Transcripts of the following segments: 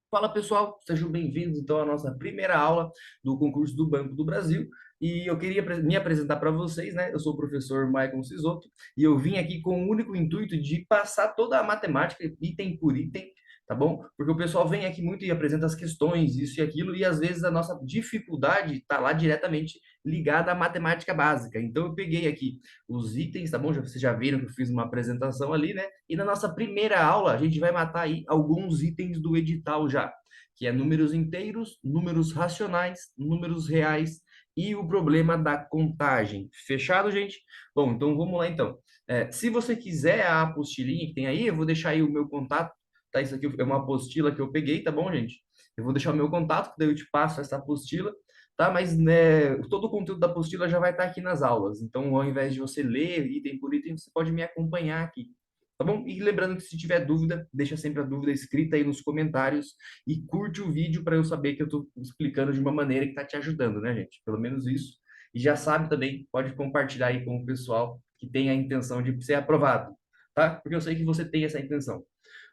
Fala pessoal, sejam bem-vindos então à nossa primeira aula do concurso do Banco do Brasil. E eu queria me apresentar para vocês, né? Eu sou o professor Maicon Sisoto e eu vim aqui com o único intuito de passar toda a matemática, item por item, tá bom? Porque o pessoal vem aqui muito e apresenta as questões, isso e aquilo, e às vezes a nossa dificuldade está lá diretamente ligada à matemática básica. Então eu peguei aqui os itens, tá bom? Vocês já viram que eu fiz uma apresentação ali, né? E na nossa primeira aula, a gente vai matar aí alguns itens do edital já, que é números inteiros, números racionais, números reais e o problema da contagem. Fechado, gente? Bom, então vamos lá então. Se você quiser a apostilinha que tem aí, eu vou deixar aí o meu contato, tá? Isso aqui é uma apostila que eu peguei, tá bom, gente? Eu vou deixar o meu contato, que daí eu te passo essa apostila, tá? Mas né, todo o conteúdo da apostila já vai estar aqui nas aulas. Então, ao invés de você ler item por item, você pode me acompanhar aqui. Tá bom? E lembrando que se tiver dúvida, deixa sempre a dúvida escrita aí nos comentários e curte o vídeo para eu saber que eu estou explicando de uma maneira que está te ajudando, né, gente? Pelo menos isso. E já sabe também, pode compartilhar aí com o pessoal que tem a intenção de ser aprovado, tá? Porque eu sei que você tem essa intenção.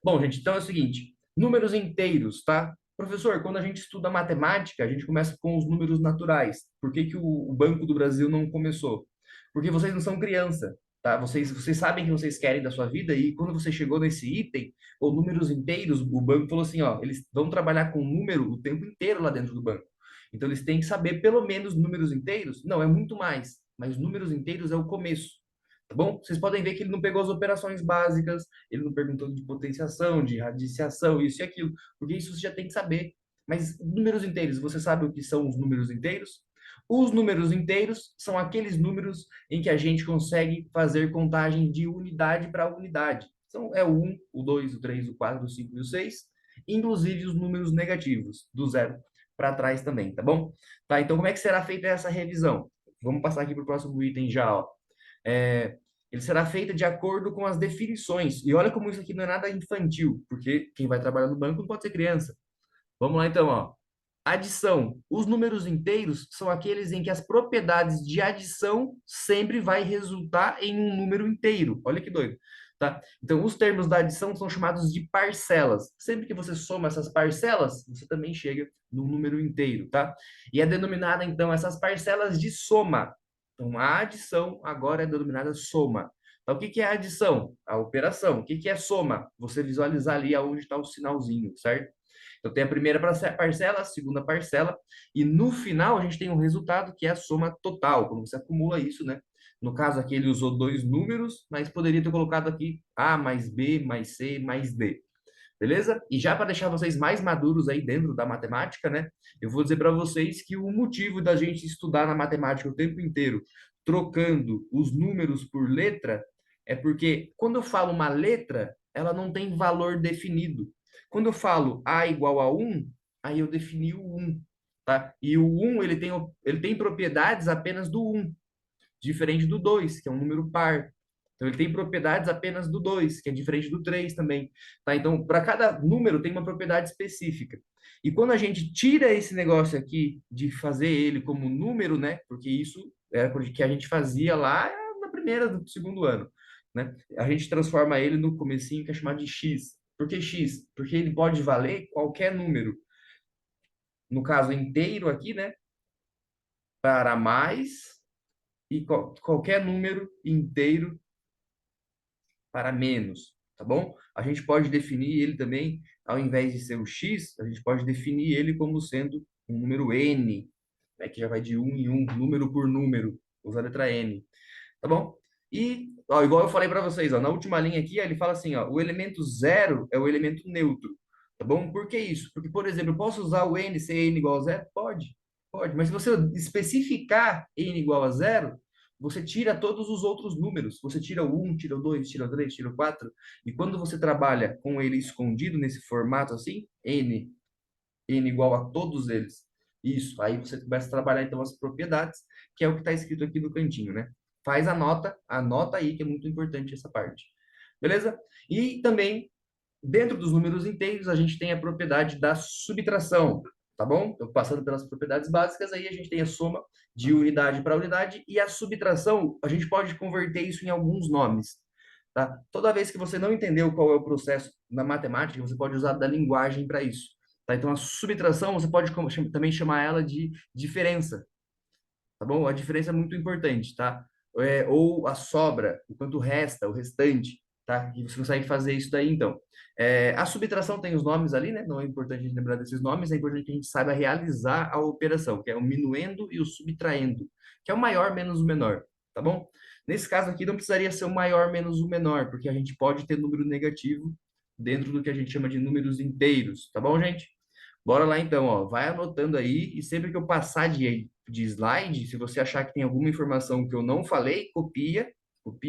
Bom, gente, então é o seguinte: números inteiros, tá? Professor, quando a gente estuda matemática, a gente começa com os números naturais. Por que que o Banco do Brasil não começou? Porque vocês não são criança, tá? Vocês sabem o que vocês querem da sua vida e quando você chegou nesse item, ou números inteiros, o banco falou assim, ó, eles vão trabalhar com número o tempo inteiro lá dentro do banco. Então eles têm que saber pelo menos números inteiros. Não, é muito mais, mas números inteiros é o começo. Tá bom? Vocês podem ver que ele não pegou as operações básicas, ele não perguntou de potenciação, de radiciação, isso e aquilo, porque isso você já tem que saber. Mas números inteiros, você sabe o que são os números inteiros? Os números inteiros são aqueles números em que a gente consegue fazer contagem de unidade para unidade. Então, é o 1, o 2, o 3, o 4, o 5 e o 6, inclusive os números negativos, do zero para trás também, tá bom? Tá, então como é que será feita essa revisão? Vamos passar aqui para o próximo item já, ó. É, ele será feito de acordo com as definições. E olha como isso aqui não é nada infantil, porque quem vai trabalhar no banco não pode ser criança. Vamos lá então, ó. Adição. Os números inteiros são aqueles em que as propriedades de adição sempre vai resultar em um número inteiro. Olha que doido, tá? Então, os termos da adição são chamados de parcelas. Sempre que você soma essas parcelas, você também chega no número inteiro, tá? E é denominada, então, essas parcelas de soma. Então, a adição agora é denominada soma. Então, o que que é adição? A operação. O que que é soma? Você visualizar ali aonde está o sinalzinho, certo? Então, tem a primeira parcela, a segunda parcela, e no final a gente tem um resultado que é a soma total, quando você acumula isso, né? No caso aqui ele usou dois números, mas poderia ter colocado aqui A mais B mais C mais D. Beleza? E já para deixar vocês mais maduros aí dentro da matemática, né? Eu vou dizer para vocês que o motivo da gente estudar na matemática o tempo inteiro, trocando os números por letra, é porque quando eu falo uma letra, ela não tem valor definido. Quando eu falo A igual a 1, aí eu defini o 1, tá? E o 1, ele tem propriedades apenas do 1, diferente do 2, que é um número par. Então, ele tem propriedades apenas do 2, que é diferente do 3 também. Tá? Então, para cada número tem uma propriedade específica. E quando a gente tira esse negócio aqui de fazer ele como número, né? Porque isso era o que a gente fazia lá na primeira do segundo ano, né? A gente transforma ele no comecinho que é chamado de x. Por que x? Porque ele pode valer qualquer número. No caso inteiro aqui, né? Para mais e qualquer número inteiro para menos, tá bom? A gente pode definir ele também, ao invés de ser o x, a gente pode definir ele como sendo um número n, né, que já vai de um em um, número por número, usa a letra n, tá bom? E, ó, igual eu falei para vocês, ó, na última linha aqui, ó, ele fala assim, ó, o elemento zero é o elemento neutro, tá bom? Por que isso? Porque, por exemplo, eu posso usar o n ser n igual a zero? Pode, pode, mas se você especificar n igual a zero, você tira todos os outros números. Você tira o 1, tira o 2, tira o 3, tira o 4. E quando você trabalha com ele escondido nesse formato assim, n igual a todos eles. Isso, aí você começa a trabalhar então as propriedades, que é o que está escrito aqui no cantinho, né? Faz anota aí que é muito importante essa parte. Beleza? E também dentro dos números inteiros, a gente tem a propriedade da subtração, tá bom? Então, passando pelas propriedades básicas, aí a gente tem a soma de unidade para unidade e a subtração, a gente pode converter isso em alguns nomes, tá? Toda vez que você não entendeu qual é o processo na matemática, você pode usar da linguagem para isso. Tá? Então, a subtração, você pode também chamar ela de diferença, tá bom? A diferença é muito importante, tá? Ou a sobra, o quanto resta, o restante, tá? E você consegue fazer isso daí, então. A subtração tem os nomes ali, né? Não é importante a gente lembrar desses nomes, é importante que a gente saiba realizar a operação, que é o minuendo e o subtraindo, que é o maior menos o menor, tá bom? Nesse caso aqui, não precisaria ser o maior menos o menor, porque a gente pode ter número negativo dentro do que a gente chama de números inteiros, tá bom, gente? Bora lá então, ó. Vai anotando aí e sempre que eu passar de slide, se você achar que tem alguma informação que eu não falei, copia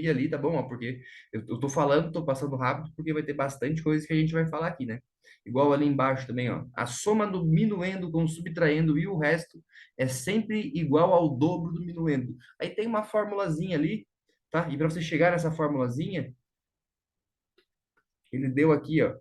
ali, tá bom? Ó, porque eu tô falando, tô passando rápido, porque vai ter bastante coisa que a gente vai falar aqui, né? Igual ali embaixo também, ó. A soma do minuendo com o subtraindo e o resto é sempre igual ao dobro do minuendo. Aí tem uma formulazinha ali, tá? E para você chegar nessa formulazinha, ele deu aqui, ó.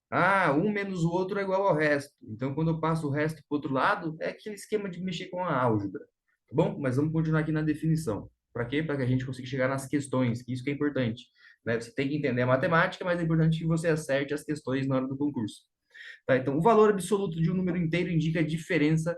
Ah, um menos o outro é igual ao resto. Então, quando eu passo o resto para o outro lado, é aquele esquema de mexer com a álgebra. Tá bom? Mas vamos continuar aqui na definição. Para quê? Para que a gente consiga chegar nas questões, que isso que é importante. Né? Você tem que entender a matemática, mas é importante que você acerte as questões na hora do concurso. Tá? Então, o valor absoluto de um número inteiro indica a diferença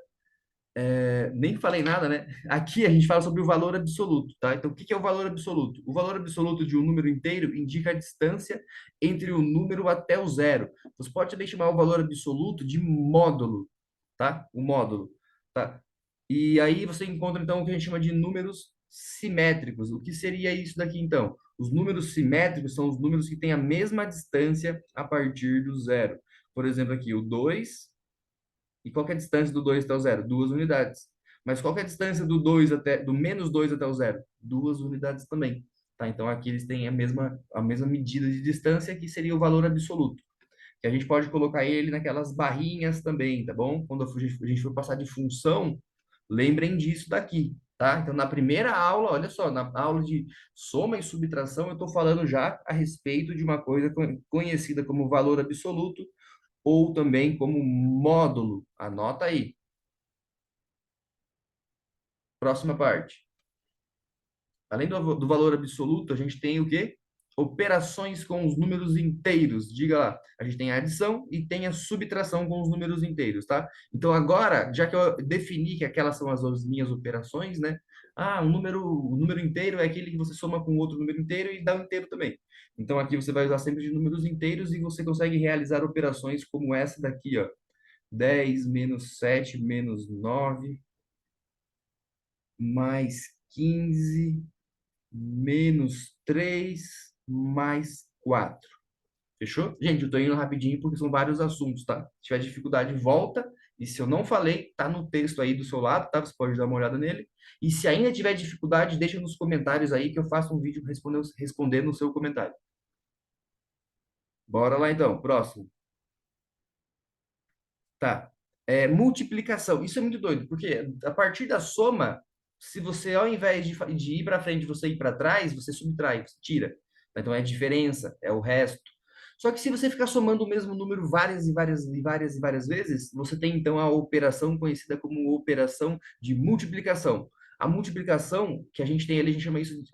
nem falei nada, né? Aqui a gente fala sobre o valor absoluto, tá? Então, o que que é o valor absoluto? O valor absoluto de um número inteiro indica a distância entre o número até o zero. Você pode também chamar o valor absoluto de módulo, tá? O módulo, tá? E aí você encontra, então, o que a gente chama de números simétricos. O que seria isso daqui, então? Os números simétricos são os números que têm a mesma distância a partir do zero. Por exemplo, aqui, o 2. E qual que é a distância do 2 até o zero? 2 unidades. Mas qual que é a distância do menos 2 até o zero? 2 unidades também. Tá? Então aqui eles têm a mesma medida de distância, que seria o valor absoluto. Que a gente pode colocar ele naquelas barrinhas também, tá bom? Quando a gente for passar de função, lembrem disso daqui, tá? Então na primeira aula, olha só, na aula de soma e subtração, eu estou falando já a respeito de uma coisa conhecida como valor absoluto, ou também como módulo. Anota aí. Próxima parte. Além do valor absoluto, a gente tem o quê? Operações com os números inteiros. Diga lá. A gente tem a adição e tem a subtração com os números inteiros, tá? Então agora, já que eu defini que aquelas são as minhas operações, né? Ah, o número inteiro é aquele que você soma com outro número inteiro e dá um inteiro também. Então aqui você vai usar sempre de números inteiros e você consegue realizar operações como essa daqui, ó. 10 menos 7 menos 9 mais 15 menos 3 mais 4. Fechou? Gente, eu tô indo rapidinho porque são vários assuntos, tá? Se tiver dificuldade, volta. E se eu não falei, tá no texto aí do seu lado, tá? Você pode dar uma olhada nele. E se ainda tiver dificuldade, deixa nos comentários aí que eu faço um vídeo respondendo o seu comentário. Bora lá então, próximo. Tá. Multiplicação. Isso é muito doido, porque a partir da soma, se você, ao invés de ir para frente, você ir para trás, você subtrai, você tira. Então é a diferença, é o resto. Só que se você ficar somando o mesmo número várias e várias e várias e várias vezes, você tem então a operação conhecida como operação de multiplicação. A multiplicação que a gente tem ali,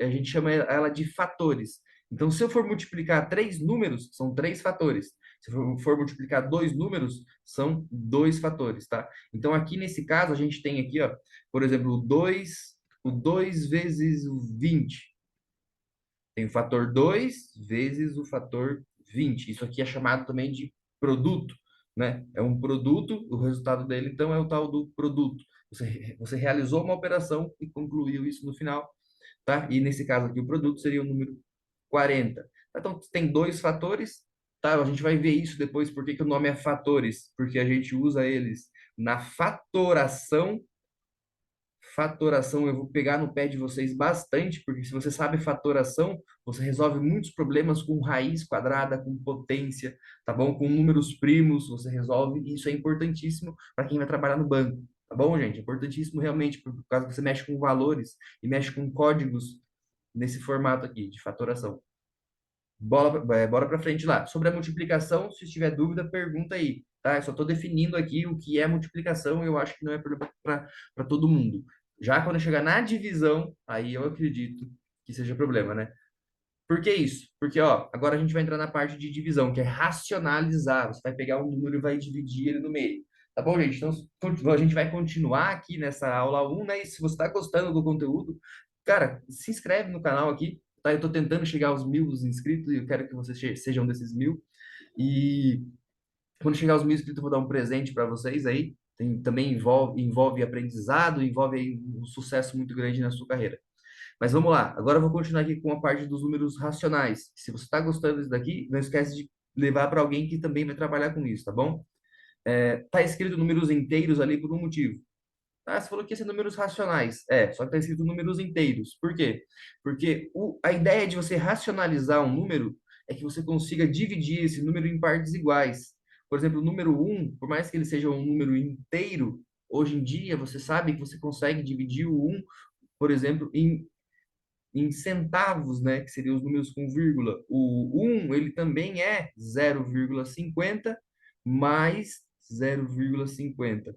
a gente chama ela de fatores. Então, se eu for multiplicar três números, são três fatores. Se eu for multiplicar dois números, são dois fatores, tá? Então, aqui nesse caso, a gente tem aqui, ó, por exemplo, o dois vezes o 20. Tem o fator 2 vezes o fator 20. Isso aqui é chamado também de produto, né? É um produto, o resultado dele, então, é o tal do produto. Você realizou uma operação e concluiu isso no final, tá? E nesse caso aqui, o produto seria o número 40. Então, tem dois fatores, tá? A gente vai ver isso depois, por que que o nome é fatores, porque a gente usa eles na fatoração. Fatoração, eu vou pegar no pé de vocês bastante, porque se você sabe fatoração, você resolve muitos problemas com raiz quadrada, com potência, tá bom? Com números primos, você resolve, e isso é importantíssimo para quem vai trabalhar no banco, tá bom, gente? É importantíssimo realmente, por causa que você mexe com valores e mexe com códigos nesse formato aqui de fatoração. Bora para frente lá. Sobre a multiplicação, se tiver dúvida, pergunta aí, tá? Eu só estou definindo aqui o que é multiplicação, eu acho que não é problema para todo mundo. Já quando chegar na divisão, aí eu acredito que seja problema, né? Por que isso? Porque, ó, agora a gente vai entrar na parte de divisão, que é racionalizar. Você vai pegar um número e vai dividir ele no meio. Tá bom, gente? Então, a gente vai continuar aqui nessa aula um, né? E se você está gostando do conteúdo, cara, se inscreve no canal aqui, tá? Eu tô tentando chegar aos 1.000 inscritos e eu quero que vocês sejam desses 1.000. E quando chegar aos 1.000 inscritos, eu vou dar um presente para vocês aí. Também envolve aprendizado, envolve aí um sucesso muito grande na sua carreira. Mas vamos lá. Agora eu vou continuar aqui com a parte dos números racionais. Se você está gostando disso daqui, não esquece de levar para alguém que também vai trabalhar com isso, tá bom? Tá escrito números inteiros ali por um motivo. Ah, você falou que ia ser números racionais. Só que tá escrito números inteiros. Por quê? Porque a ideia de você racionalizar um número é que você consiga dividir esse número em partes iguais. Por exemplo, o número um, por mais que ele seja um número inteiro, hoje em dia você sabe que você consegue dividir o um, por exemplo, em centavos, né, que seriam os números com vírgula. O um ele também é 0,50 mais 0,50,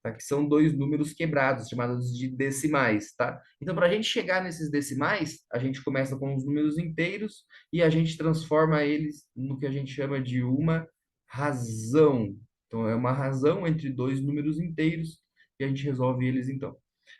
tá? Que são dois números quebrados, chamados de decimais, tá? Então, para a gente chegar nesses decimais, a gente começa com os números inteiros e a gente transforma eles no que a gente chama de uma razão. Então, é uma razão entre dois números inteiros e a gente resolve eles então.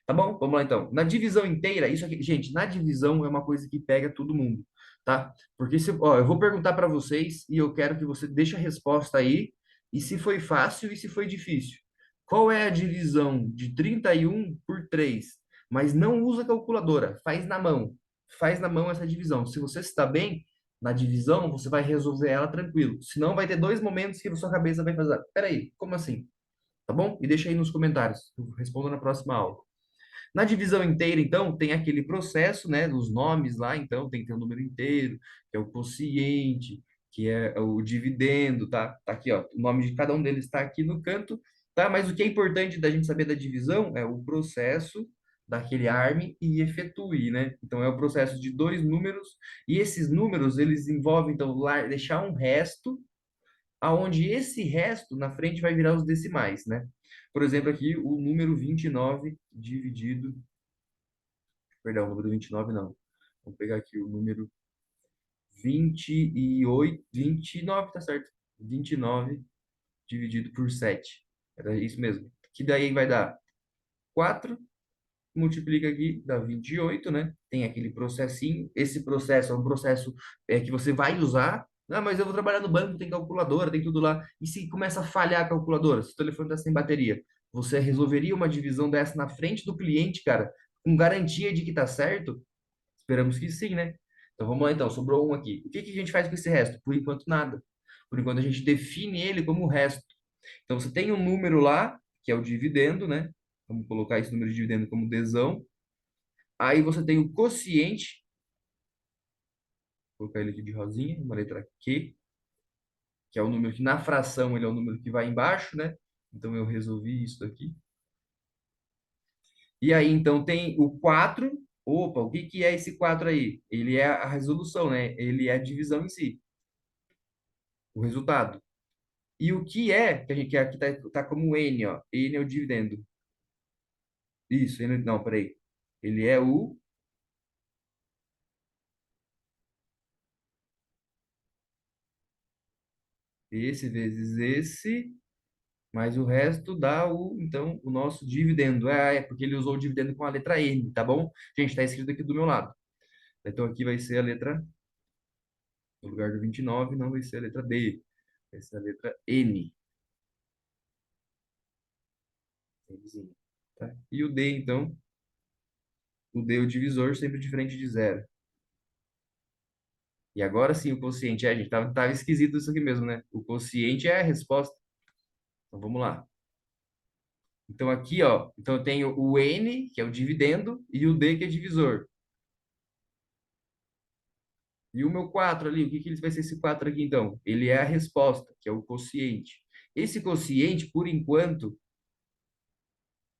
Tá bom? Vamos lá então. Na divisão inteira, isso aqui, gente, na divisão é uma coisa que pega todo mundo, tá? Porque se, ó, eu vou perguntar para vocês e eu quero que você deixe a resposta aí, e se foi fácil e se foi difícil. Qual é a divisão de 31 por 3? Mas não usa calculadora, faz na mão. Faz na mão essa divisão. Se você está bem na divisão, você vai resolver ela tranquilo. Senão vai ter dois momentos que na sua cabeça vai fazer, peraí, como assim? Tá bom? E deixa aí nos comentários. Eu respondo na próxima aula. Na divisão inteira, então, tem aquele processo, né, dos nomes lá, então tem que ter o número inteiro, que é o quociente, que é o dividendo, tá? Tá aqui, ó, o nome de cada um deles está aqui no canto, tá? Mas o que é importante da gente saber da divisão é o processo daquele arme e efetue, né? Então é o processo de dois números e esses números eles envolvem então deixar um resto aonde esse resto na frente vai virar os decimais, né? Por exemplo, aqui o número 29 dividido, perdão, o número 29 não. Vamos pegar aqui o número 28, 29, tá certo? 29 dividido por 7. Era isso mesmo. Que daí vai dar 4, multiplica aqui, dá 28, né? Tem aquele processinho. Esse processo é um processo que você vai usar. Ah, mas eu vou trabalhar no banco, tem calculadora, tem tudo lá. E se começa a falhar a calculadora, se o telefone está sem bateria, você resolveria uma divisão dessa na frente do cliente, cara, com garantia de que tá certo? Esperamos que sim, né? Então vamos lá então, sobrou um aqui. O que que a gente faz com esse resto? Por enquanto nada. Por enquanto a gente define ele como resto. Então você tem um número lá, que é o dividendo, né? Vamos colocar esse número de dividendo como desão. Aí você tem o quociente, vou colocar ele aqui de rosinha, uma letra Q, que é o número que na fração ele é o número que vai embaixo, né? Então eu resolvi isso daqui. E aí então tem o 4. Opa, o que que é esse 4 aí? Ele é a resolução, né? Ele é a divisão em si, o resultado. E o que é, que a gente que aqui tá como N, ó. N é o dividendo. Isso, N, não, peraí. Ele é o esse vezes esse, mas o resto dá então, o nosso dividendo. É porque ele usou o dividendo com a letra N, tá bom? Gente, tá escrito aqui do meu lado. Então aqui vai ser a letra, no lugar do 29, não vai ser a letra D, vai ser a letra N. Nzinho, tá? E o D, então, o D, o divisor, sempre diferente de zero. E agora sim, o quociente. Gente, tava esquisito isso aqui mesmo, né? O quociente é a resposta. Então vamos lá. Então aqui, ó, então eu tenho o N, que é o dividendo, e o D, que é divisor. E o meu 4 ali, o que que ele vai ser esse 4 aqui então? Ele é a resposta, que é o quociente. Esse quociente, por enquanto,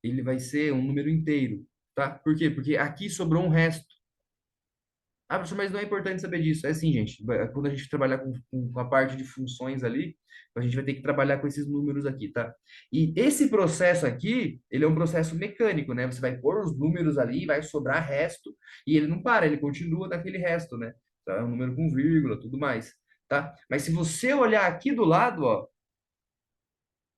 ele vai ser um número inteiro, tá? Por quê? Porque aqui sobrou um resto. Ah, professor, mas não é importante saber disso. É assim, gente, quando a gente trabalhar com a parte de funções ali, a gente vai ter que trabalhar com esses números aqui, tá? E esse processo aqui, ele é um processo mecânico, né? Você vai pôr os números ali, vai sobrar resto, e ele não para, ele continua daquele resto, né? tá? É um número com vírgula, tudo mais, tá? Mas se você olhar aqui do lado, ó,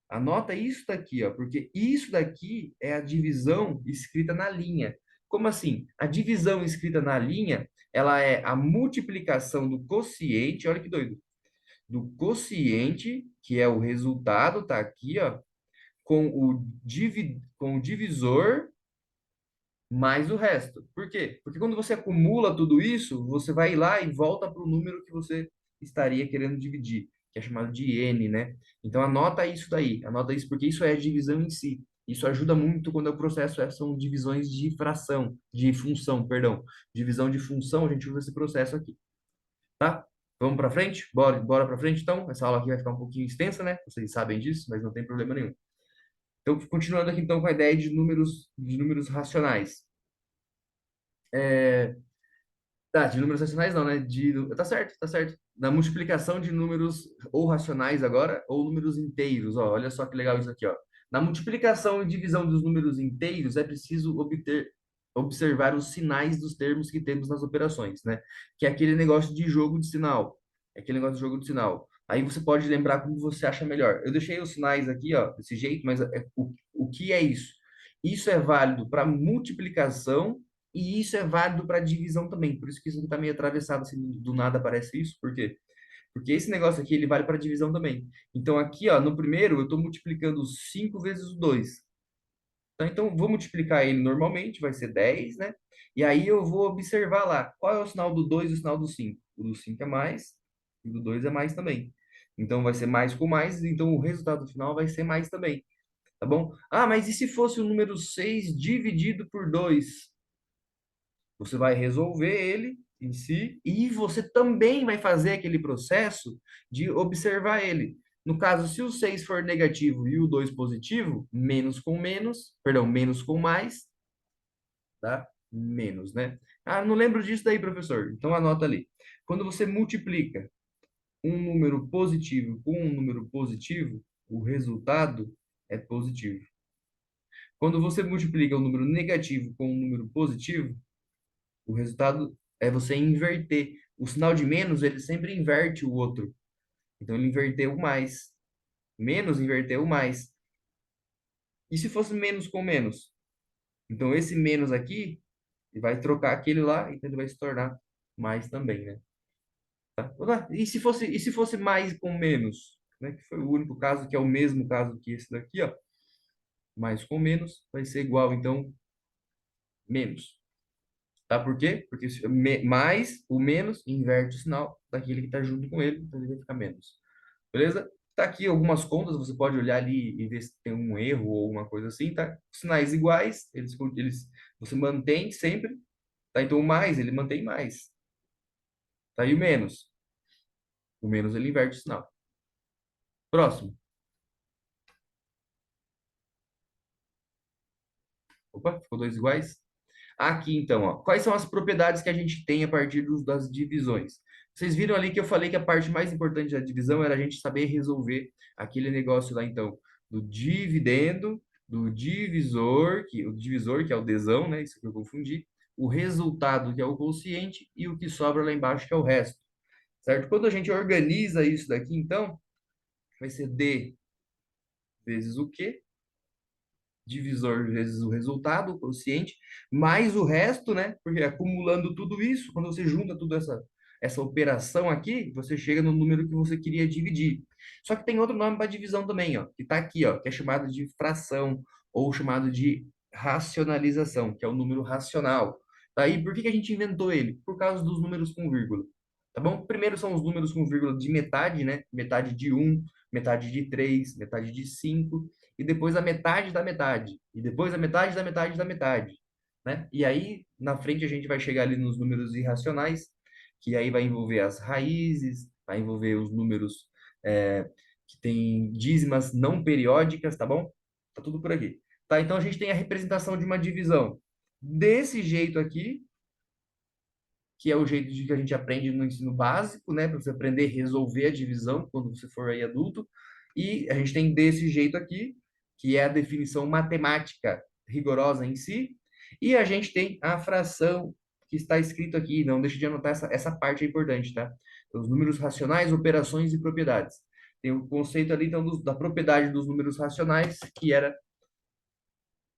anota isso daqui, ó, porque isso daqui é a divisão escrita na linha. Como assim? A divisão escrita na linha, ela é a multiplicação do quociente, olha que doido, do quociente, que é o resultado, tá aqui, ó, com o divisor mais o resto. Por quê? Porque quando você acumula tudo isso, você vai lá e volta para o número que você estaria querendo dividir, que é chamado de n, né? Então anota isso daí, anota isso porque isso é a divisão em si. Isso ajuda muito quando o processo são divisões de fração, de função, perdão. Divisão de função, a gente usa esse processo aqui, tá? Vamos para frente? Bora para frente então. Essa aula aqui vai ficar um pouquinho extensa, né? Vocês sabem disso, mas não tem problema nenhum. Então, continuando aqui então com a ideia de números racionais. Tá, de números racionais não, né? Tá certo, tá certo. Da multiplicação de números ou racionais agora, ou números inteiros, ó. Olha só que legal isso aqui, ó. Na multiplicação e divisão dos números inteiros, é preciso observar os sinais dos termos que temos nas operações, né? Que é aquele negócio de jogo de sinal. É aquele negócio de jogo de sinal. Aí você pode lembrar como você acha melhor. Eu deixei os sinais aqui, ó, desse jeito, mas o que é isso? Isso é válido para multiplicação e isso é válido para divisão também. Por isso que isso aqui está meio atravessado, assim, do nada aparece isso. Por quê? Porque esse negócio aqui, ele vale para divisão também. Então, aqui, ó, no primeiro, eu estou multiplicando 5 vezes o 2. Tá? Então, vou multiplicar ele normalmente, vai ser 10, né? E aí eu vou observar lá, qual é o sinal do 2 e o sinal do 5. O do 5 é mais, e o do 2 é mais também. Então, vai ser mais com mais, então o resultado final vai ser mais também. Tá bom? Ah, mas e se fosse o número 6 dividido por 2? Você vai resolver ele em si e você também vai fazer aquele processo de observar ele. No caso, se o 6 for negativo e o 2 positivo, menos com menos, perdão, menos com mais, dá menos, né? Ah, não lembro disso daí, professor. Então anota ali. Quando você multiplica um número positivo com um número positivo, o resultado é positivo. Quando você multiplica um número negativo com um número positivo, o resultado é você inverter. O sinal de menos, ele sempre inverte o outro. Então, ele inverteu mais. Menos inverteu mais. E se fosse menos com menos? Então, esse menos aqui, ele vai trocar aquele lá, então ele vai se tornar mais também, né? Tá? E se fosse mais com menos? Né? Que foi o único caso, que é o mesmo caso que esse daqui, ó. Mais com menos vai ser igual, então, menos. Tá? Por quê? Porque mais, o menos, inverte o sinal daquele que está junto com ele, então ele vai ficar menos. Beleza? Tá aqui algumas contas, você pode olhar ali e ver se tem um erro ou uma coisa assim, tá? Sinais iguais, você mantém sempre, tá? Então o mais, ele mantém mais. Tá? E o menos? O menos ele inverte o sinal. Próximo. Opa, ficou dois iguais? Aqui, então, ó, quais são as propriedades que a gente tem a partir das divisões? Vocês viram ali que eu falei que a parte mais importante da divisão era a gente saber resolver aquele negócio lá, então, do dividendo, do divisor, o divisor, que é o desão, né? Isso que eu confundi, o resultado, que é o quociente, e o que sobra lá embaixo, que é o resto, certo? Quando a gente organiza isso daqui, então, vai ser D vezes o Q divisor vezes o resultado, o quociente, mais o resto, né? Porque acumulando tudo isso, quando você junta toda essa operação aqui, você chega no número que você queria dividir. Só que tem outro nome para divisão também, ó, que está aqui, ó, que é chamado de fração ou chamado de racionalização, que é o número racional. Tá aí, por que que a gente inventou ele? Por causa dos números com vírgula. Tá bom? Primeiro são os números com vírgula de metade, né? Metade de um, metade de 3, metade de 5 e depois a metade da metade, e depois a metade da metade da metade, né? E aí, na frente, a gente vai chegar ali nos números irracionais, que aí vai envolver as raízes, vai envolver os números que tem dízimas não periódicas, tá bom? Tá tudo por aqui. Tá, então a gente tem a representação de uma divisão desse jeito aqui, que é o jeito de que a gente aprende no ensino básico, né? Para você aprender a resolver a divisão quando você for aí adulto. E a gente tem desse jeito aqui, que é a definição matemática rigorosa em si. E a gente tem a fração, que está escrito aqui. Não deixe de anotar essa parte é importante, tá? Então, os números racionais, operações e propriedades. Tem o conceito ali, então, da propriedade dos números racionais, que era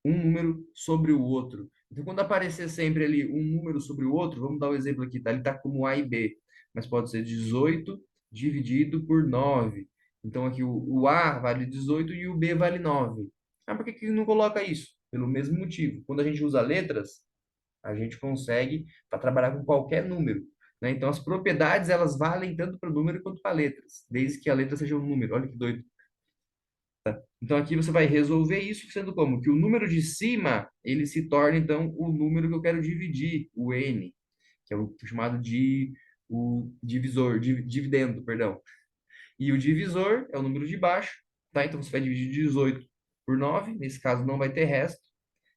um número sobre o outro. Então, quando aparecer sempre ali um número sobre o outro, vamos dar um exemplo aqui, tá? Ele está como A e B, mas pode ser 18 dividido por 9. Então, aqui o A vale 18 e o B vale 9. Ah, por que que não coloca isso? Pelo mesmo motivo. Quando a gente usa letras, a gente consegue para trabalhar com qualquer número, né? Então, as propriedades, elas valem tanto para o número quanto para letras, desde que a letra seja um número. Olha que doido. Então aqui você vai resolver isso sendo como? Que o número de cima, ele se torna então o número que eu quero dividir, o n, que é o chamado de o divisor, dividendo, perdão. E o divisor é o número de baixo, tá? Então você vai dividir 18 por 9, nesse caso não vai ter resto,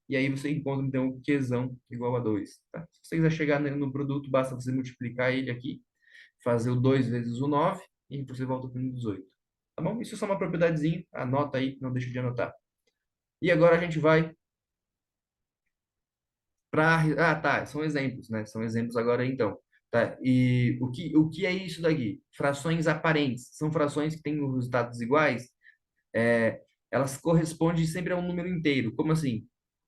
e aí você encontra então o Qzão igual a 2, tá? Se você quiser chegar no produto, basta você multiplicar ele aqui, fazer o 2 vezes o 9, e você volta com o 18. Tá bom? Isso é só uma propriedadezinha, anota aí, não deixa de anotar. E agora a gente vai para. Ah, tá. São exemplos, né? São exemplos agora então. Tá? E o que é isso daqui? Frações aparentes. São frações que têm resultados iguais. É, elas correspondem sempre a um número inteiro. Como assim?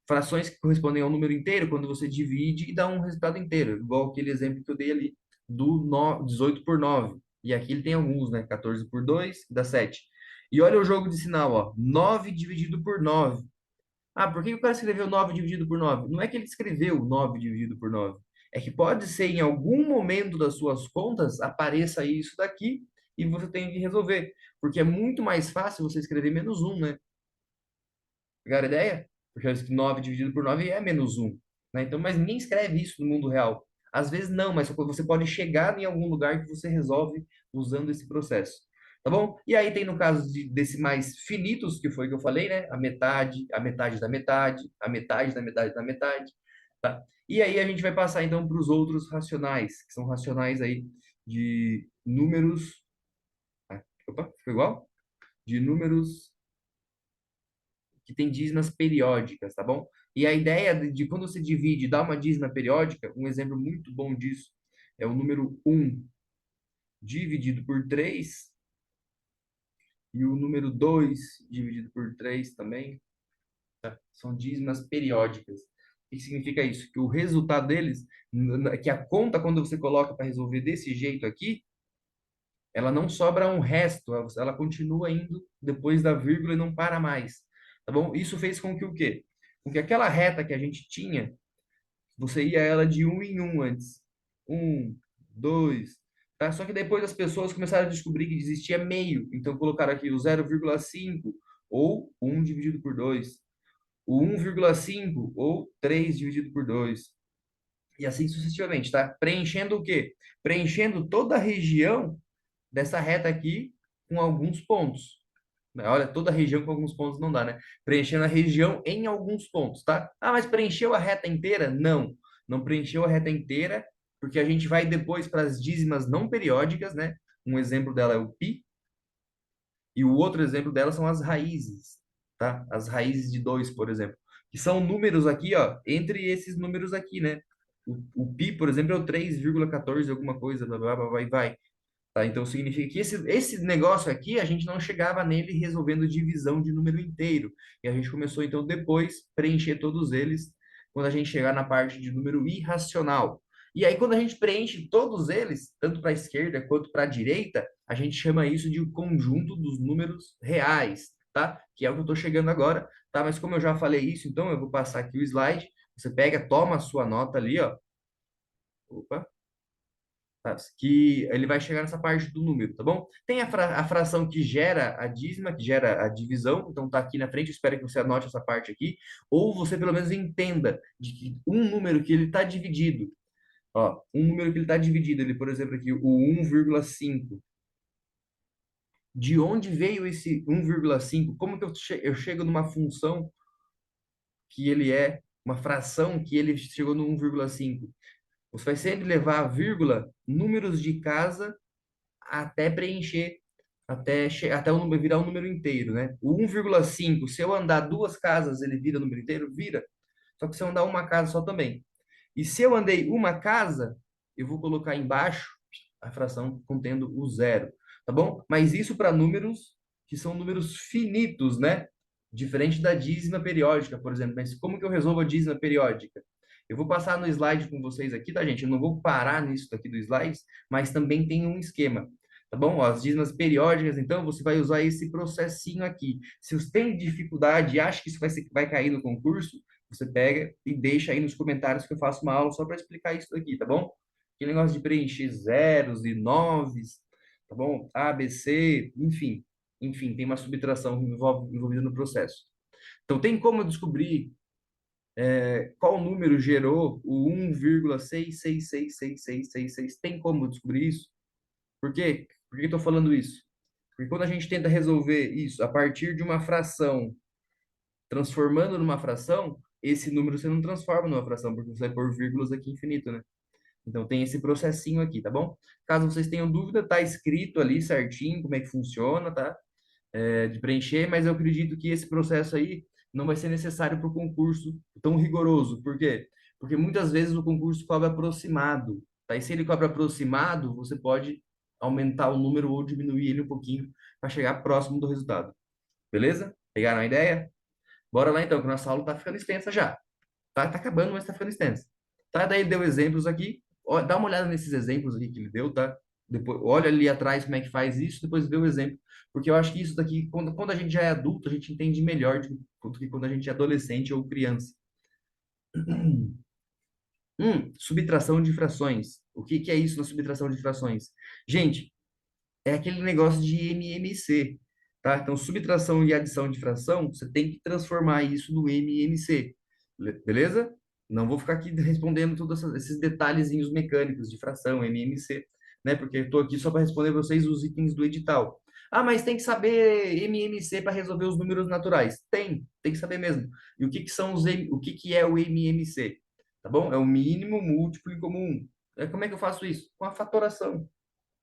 Frações que correspondem a um número inteiro quando você divide e dá um resultado inteiro. Igual aquele exemplo que eu dei ali, do 18 por 9. E aqui ele tem alguns, né? 14 por 2 dá 7. E olha o jogo de sinal, ó. 9 dividido por 9. Ah, por que o cara escreveu 9 dividido por 9? Não é que ele escreveu 9 dividido por 9. É que pode ser em algum momento das suas contas apareça isso daqui e você tem que resolver. Porque é muito mais fácil você escrever menos um, né? Pegaram a ideia? Porque 9 dividido por 9 é menos um, né? Então, mas ninguém escreve isso no mundo real. Às vezes não, mas você pode chegar em algum lugar que você resolve usando esse processo. Tá bom? E aí tem no caso de decimais finitos, que foi o que eu falei, né? A metade da metade, a metade da metade da metade, tá? E aí a gente vai passar então para os outros racionais, que são racionais aí de números. Ah, opa, ficou igual? De números que tem dízimas periódicas, tá bom? E a ideia de quando você divide, dá uma dízima periódica, um exemplo muito bom disso é o número um dividido por 3 e o número 2 dividido por 3 também, tá? São dízimas periódicas. O que significa isso? Que o resultado deles, que a conta, quando você coloca para resolver desse jeito aqui, ela não sobra um resto, ela continua indo depois da vírgula e não para mais, tá bom? Isso fez com que o quê? Com que aquela reta que a gente tinha, você ia ela de um em um antes. Um, dois, tá? Só que depois as pessoas começaram a descobrir que existia meio, então colocaram aqui o 0,5 ou um dividido por 2, o 1,5 ou 3 dividido por 2 e assim sucessivamente, tá? Preenchendo o quê? Preenchendo toda a região dessa reta aqui com alguns pontos. Olha, toda a região com alguns pontos não dá, né? Preenchendo a região em alguns pontos, tá? Ah, mas preencheu a reta inteira? Não, não preencheu a reta inteira, porque a gente vai depois para as dízimas não periódicas, né? Um exemplo dela é o π, e o outro exemplo dela são as raízes, tá? As raízes de 2, por exemplo, que são números aqui, ó, entre esses números aqui, né? O π, por exemplo, é o 3,14 alguma coisa, blá, blá, blá, vai. Tá? Então significa que esse negócio aqui a gente não chegava nele resolvendo divisão de número inteiro. E a gente começou então depois preencher todos eles quando a gente chegar na parte de número irracional. E aí quando a gente preenche todos eles, tanto para a esquerda quanto para a direita, a gente chama isso de conjunto dos números reais, tá? Que é o que eu estou chegando agora, tá? Mas como eu já falei isso, então eu vou passar aqui o slide. Você pega, toma a sua nota ali, ó. Opa, tá? Que ele vai chegar nessa parte do número, tá bom? Tem a fração que gera a dízima, que gera a divisão, então tá aqui na frente, eu espero que você anote essa parte aqui, ou você pelo menos entenda de que um número que ele está dividido, ó, um número que ele está dividido, ele, por exemplo, aqui, o 1,5, de onde veio esse 1,5? Como que eu chego numa função que ele é uma fração que ele chegou no 1,5? Você vai sempre levar a vírgula, números de casa até preencher, até o número virar um número inteiro, né? O 1,5, se eu andar duas casas, ele vira número inteiro? Vira. Só que se eu andar uma casa só também. E se eu andei uma casa, eu vou colocar embaixo a fração contendo o zero, tá bom? Mas isso para números que são números finitos, né? Diferente da dízima periódica, por exemplo. Mas como que eu resolvo a dízima periódica? Eu vou passar no slide com vocês aqui, tá, gente? Eu não vou parar nisso daqui do slide, mas também tem um esquema, tá bom? Ó, as dízimas periódicas, então, você vai usar esse processinho aqui. Se você tem dificuldade e acha que isso vai cair no concurso, você pega e deixa aí nos comentários que eu faço uma aula só para explicar isso aqui, tá bom? Aquele negócio de preencher zeros e noves, tá bom? A, B, C, enfim. Enfim, tem uma subtração envolvida no processo. Então, tem como eu descobrir qual número gerou o 1,6666666? Tem como descobrir isso? Por quê? Por que eu estou falando isso? Porque quando a gente tenta resolver isso a partir de uma fração, transformando numa fração, esse número você não transforma numa fração, porque você vai pôr vírgulas aqui infinito, né? Então tem esse processinho aqui, tá bom? Caso vocês tenham dúvida, tá escrito ali certinho como é que funciona, tá? De preencher, mas eu acredito que esse processo aí não vai ser necessário para o concurso tão rigoroso. Por quê? Porque muitas vezes o concurso cobra aproximado, tá? E se ele cobra aproximado, você pode aumentar o número ou diminuir ele um pouquinho para chegar próximo do resultado. Beleza? Pegaram a ideia? Bora lá então, que nossa aula tá ficando extensa já. Tá acabando, mas tá ficando extensa. Tá? Daí ele deu exemplos aqui. Ó, dá uma olhada nesses exemplos aqui que ele deu, tá? Depois, olha ali atrás como é que faz isso, depois vê o exemplo. Porque eu acho que isso daqui, quando a gente já é adulto, a gente entende melhor do que quando a gente é adolescente ou criança. Subtração de frações. O que que é isso na subtração de frações? Gente, é aquele negócio de MMC, tá? Então, subtração e adição de fração, você tem que transformar isso no MMC, beleza? Não vou ficar aqui respondendo todos esses detalhezinhos mecânicos de fração, MMC, né? Porque eu estou aqui só para responder vocês os itens do edital. Ah, mas tem que saber MMC para resolver os números naturais. Tem que saber mesmo. E o que que são o que que é o MMC? Tá bom? É o mínimo múltiplo em comum. Como é que eu faço isso? Com a fatoração,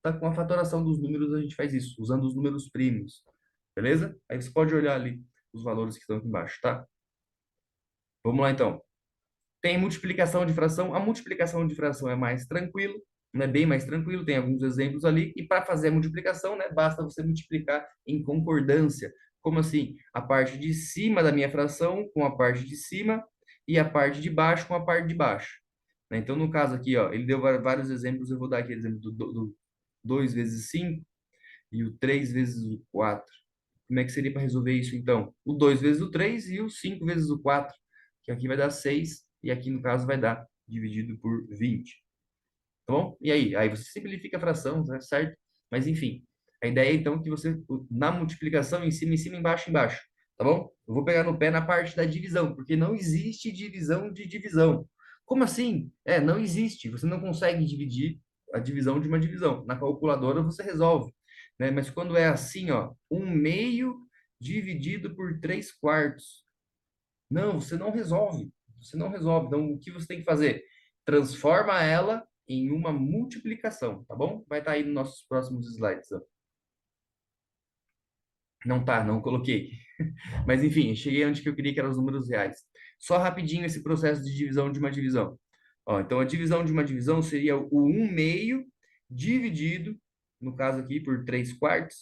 tá? Com a fatoração dos números a gente faz isso, usando os números primos, beleza? Aí você pode olhar ali os valores que estão aqui embaixo, tá? Vamos lá então. Tem multiplicação de fração. A multiplicação de fração é mais tranquilo, né? Bem mais tranquilo. Tem alguns exemplos ali. E para fazer a multiplicação, né? Basta você multiplicar em concordância. Como assim? A parte de cima da minha fração com a parte de cima e a parte de baixo com a parte de baixo, né? Então, no caso aqui, ó, ele deu vários exemplos. Eu vou dar aqui o exemplo do 2 vezes 5 e o 3 vezes o 4. Como é que seria para resolver isso, então? O 2 vezes o 3 e o 5 vezes o 4, que aqui vai dar 6 e aqui, no caso, vai dar dividido por 20. Tá bom? E aí? Aí você simplifica a fração, né, certo? Mas, enfim, a ideia é, então, que você, na multiplicação, em cima, embaixo, embaixo. Tá bom? Eu vou pegar no pé na parte da divisão, porque não existe divisão de divisão. Como assim? Não existe. Você não consegue dividir a divisão de uma divisão. Na calculadora você resolve, né? Mas quando é assim, ó, 1/2 dividido por 3/4. Não, você não resolve. Você não resolve. Então, o que você tem que fazer? Transforma ela em uma multiplicação, tá bom? Vai estar aí nos nossos próximos slides, ó. Não tá, não coloquei. Mas enfim, cheguei onde que eu queria, que eram os números reais. Só rapidinho esse processo de divisão de uma divisão. Ó, então, a divisão de uma divisão seria o 1/2 dividido, no caso aqui, por 3/4.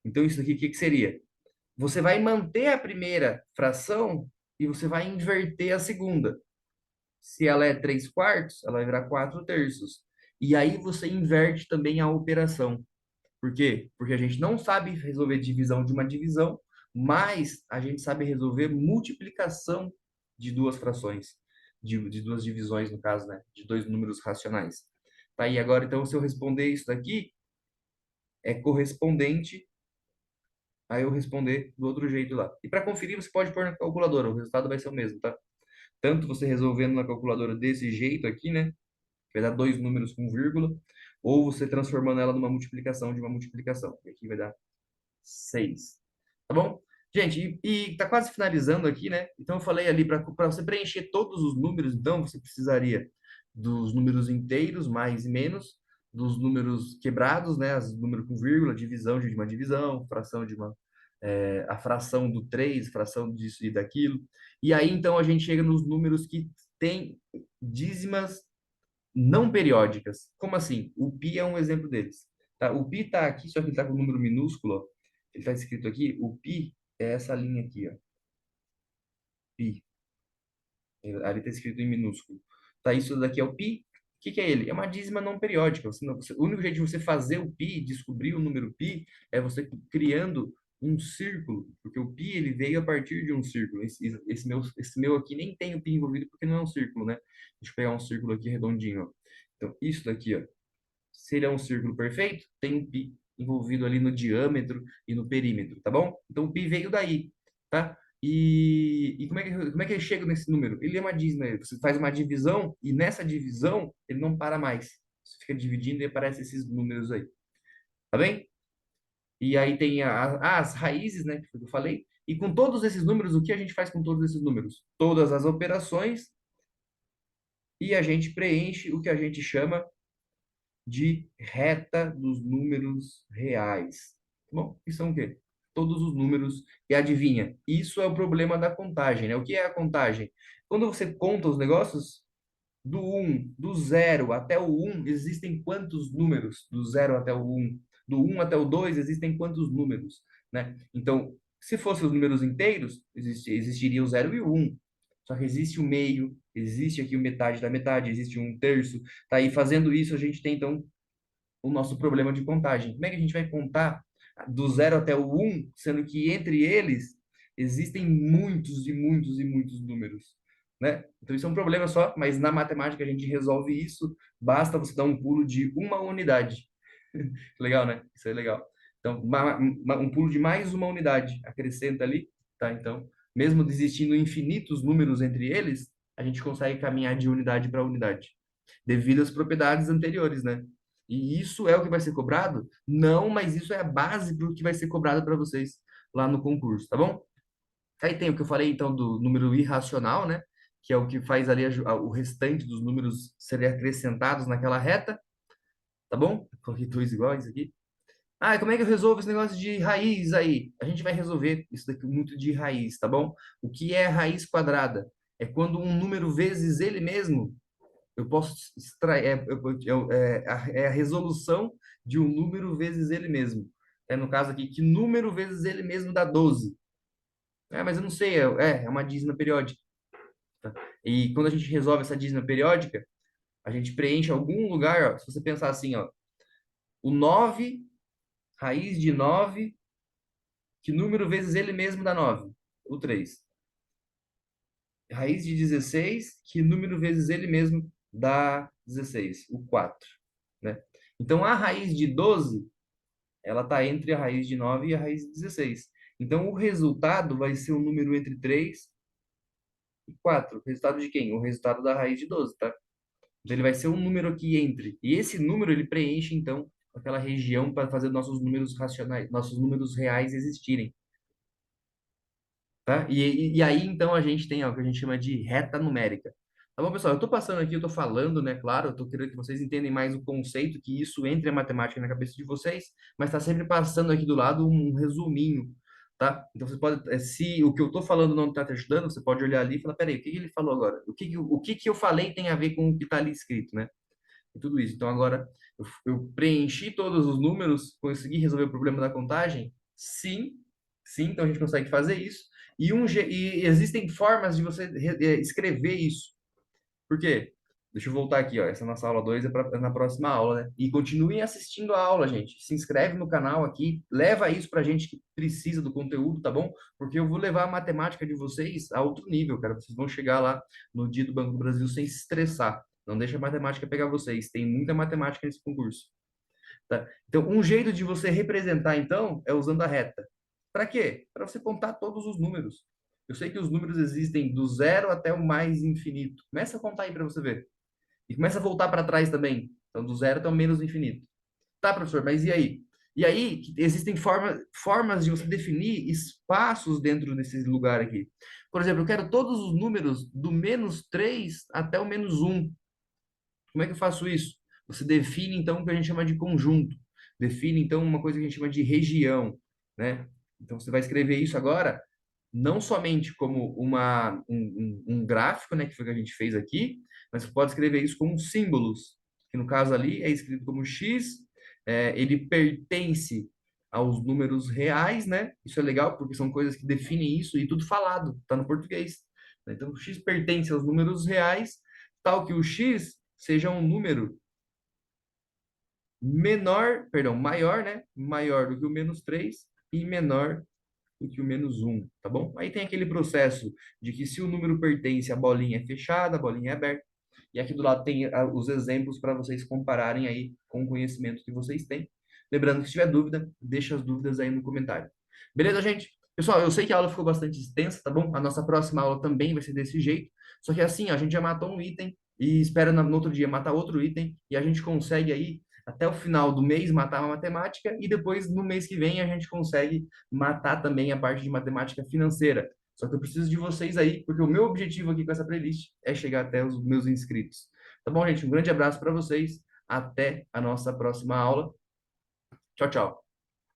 Então, isso aqui, o que que seria? Você vai manter a primeira fração e você vai inverter a segunda. Se ela é 3/4, ela vai virar 4/3. E aí você inverte também a operação. Por quê? Porque a gente não sabe resolver divisão de uma divisão, mas a gente sabe resolver multiplicação de duas frações, de duas divisões, no caso, né? De dois números racionais. Tá aí agora, então, se eu responder isso daqui, é correspondente a eu responder do outro jeito lá. E para conferir, você pode pôr na calculadora, o resultado vai ser o mesmo, tá? Tanto você resolvendo na calculadora desse jeito aqui, né? Que vai dar dois números com vírgula, ou você transformando ela numa multiplicação de uma multiplicação, que aqui vai dar 6. Tá bom? Gente, e tá quase finalizando aqui, né? Então eu falei ali, para você preencher todos os números, então você precisaria dos números inteiros, mais e menos, dos números quebrados, né? Os números com vírgula, divisão de uma divisão, fração de uma. A fração do 3, fração disso e daquilo. E aí, então, a gente chega nos números que tem dízimas não periódicas. Como assim? O pi é um exemplo deles. Tá? O pi está aqui, só que ele está com o número minúsculo. Ó. Ele está escrito aqui. O pi é essa linha aqui, ó. Pi. Ali está escrito em minúsculo. Tá, isso daqui é o pi. O que que é ele? É uma dízima não periódica. O único jeito de você fazer o pi, descobrir o número pi, é você criando um círculo, porque o pi ele veio a partir de um círculo. Esse meu aqui nem tem o pi envolvido porque não é um círculo, né? Deixa eu pegar um círculo aqui redondinho, ó. Então, isso daqui, ó, se ele é um círculo perfeito, tem um pi envolvido ali no diâmetro e no perímetro, tá bom? Então o pi veio daí, tá? E como é que ele chega nesse número? Ele é uma dízima, você faz uma divisão e nessa divisão ele não para mais. Você fica dividindo e aparecem esses números aí, tá bem? E aí tem as raízes, né, que foi o que eu falei. E com todos esses números, o que a gente faz com todos esses números? Todas as operações e a gente preenche o que a gente chama de reta dos números reais. Bom, que são o quê? Todos os números. E adivinha, isso é o problema da contagem, né? O que é a contagem? Quando você conta os negócios, do um, do zero até o um existem quantos números? Do zero até o um, do um até o 2 existem quantos números? Né? Então, se fossem os números inteiros, existiria o zero e o um. Só que existe o meio, existe aqui o metade da metade, existe um terço. Tá aí fazendo isso, a gente tem então o nosso problema de contagem. Como é que a gente vai contar do zero até o um, sendo que entre eles existem muitos e muitos e muitos números, né? Então isso é um problema só, mas na matemática a gente resolve isso, basta você dar um pulo de uma unidade. Legal, né? Isso é legal. Então, um pulo de mais uma unidade, acrescenta ali, tá? Então, mesmo existindo infinitos números entre eles, a gente consegue caminhar de unidade para unidade, devido às propriedades anteriores, né? E isso é o que vai ser cobrado? Não, mas isso é a base para o que vai ser cobrado para vocês lá no concurso, tá bom? Aí tem o que eu falei, então, do número irracional, né? Que é o que faz ali o restante dos números serem acrescentados naquela reta, tá bom? Coloquei dois iguais aqui. Ah, e como é que eu resolvo esse negócio de raiz aí? A gente vai resolver isso daqui muito de raiz, tá bom? O que é raiz quadrada? É quando um número vezes ele mesmo, eu posso extrair, é a resolução de um número vezes ele mesmo. É, no caso aqui, que número vezes ele mesmo dá 12? É, mas eu não sei, é uma dízima periódica. Tá? E quando a gente resolve essa dízima periódica, a gente preenche algum lugar, ó, se você pensar assim, ó, o 9 raiz de 9 que número vezes ele mesmo dá 9? O 3. Raiz de 16 que número vezes ele mesmo dá 16? O 4, né? Então, a raiz de 12 ela está entre a raiz de 9 e a raiz de 16. Então, o resultado vai ser um número entre 3 e 4. O resultado de quem? O resultado da raiz de 12, tá? Então, ele vai ser um número aqui entre. E esse número, ele preenche, então, aquela região para fazer nossos números racionais, nossos números reais existirem. Tá? E aí, então, a gente tem ó, o que a gente chama de reta numérica. Tá bom, pessoal? Eu estou passando aqui, eu estou falando, né? Claro, eu estou querendo que vocês entendam mais o conceito, que isso entre a matemática na cabeça de vocês, mas está sempre passando aqui do lado um resuminho, tá? Então, você pode, se o que eu estou falando não está te ajudando, você pode olhar ali e falar, peraí, o que que ele falou agora? O que que eu falei tem a ver com o que está ali escrito, né? E tudo isso. Então, agora, eu preenchi todos os números, consegui resolver o problema da contagem? Sim, sim, então a gente consegue fazer isso. E existem formas de você escrever isso. Por quê? Deixa eu voltar aqui, ó. Essa nossa aula 2 é na próxima aula, né? E continuem assistindo a aula, gente. Se inscreve no canal aqui, leva isso pra gente que precisa do conteúdo, tá bom? Porque eu vou levar a matemática de vocês a outro nível, cara. Vocês vão chegar lá no dia do Banco do Brasil sem se estressar. Não deixa a matemática pegar vocês. Tem muita matemática nesse concurso, tá? Então, um jeito de você representar, então, é usando a reta. Para quê? Para você contar todos os números. Eu sei que os números existem do zero até o mais infinito. Começa a contar aí para você ver. E começa a voltar para trás também. Então, do zero até o menos infinito. Tá, professor, mas e aí? E aí, existem formas de você definir espaços dentro desse lugar aqui. Por exemplo, eu quero todos os números do menos 3 até o menos um. Como é que eu faço isso? Você define, então, o que a gente chama de conjunto. Define, então, uma coisa que a gente chama de região, né? Então, você vai escrever isso agora. não somente como um gráfico, né, que foi o que a gente fez aqui, mas você pode escrever isso como símbolos, que no caso ali é escrito como x, ele pertence aos números reais, né? Isso é legal porque são coisas que definem isso e tudo falado, tá no português. Então, o x pertence aos números reais, tal que o x seja um número maior, né? Maior do que o menos 3 e menor do que o menos um, tá bom? Aí tem aquele processo de que se o número pertence, a bolinha é fechada, a bolinha é aberta. E aqui do lado tem os exemplos para vocês compararem aí com o conhecimento que vocês têm. Lembrando que se tiver dúvida, deixa as dúvidas aí no comentário. Beleza, gente? Pessoal, eu sei que a aula ficou bastante extensa, tá bom? A nossa próxima aula também vai ser desse jeito. Só que assim, a gente já matou um item e espera no outro dia matar outro item e a gente consegue aí até o final do mês matar a matemática e depois no mês que vem a gente consegue matar também a parte de matemática financeira. Só que eu preciso de vocês aí, porque o meu objetivo aqui com essa playlist é chegar até os meus inscritos. Tá bom, gente? Um grande abraço para vocês. Até a nossa próxima aula. Tchau, tchau.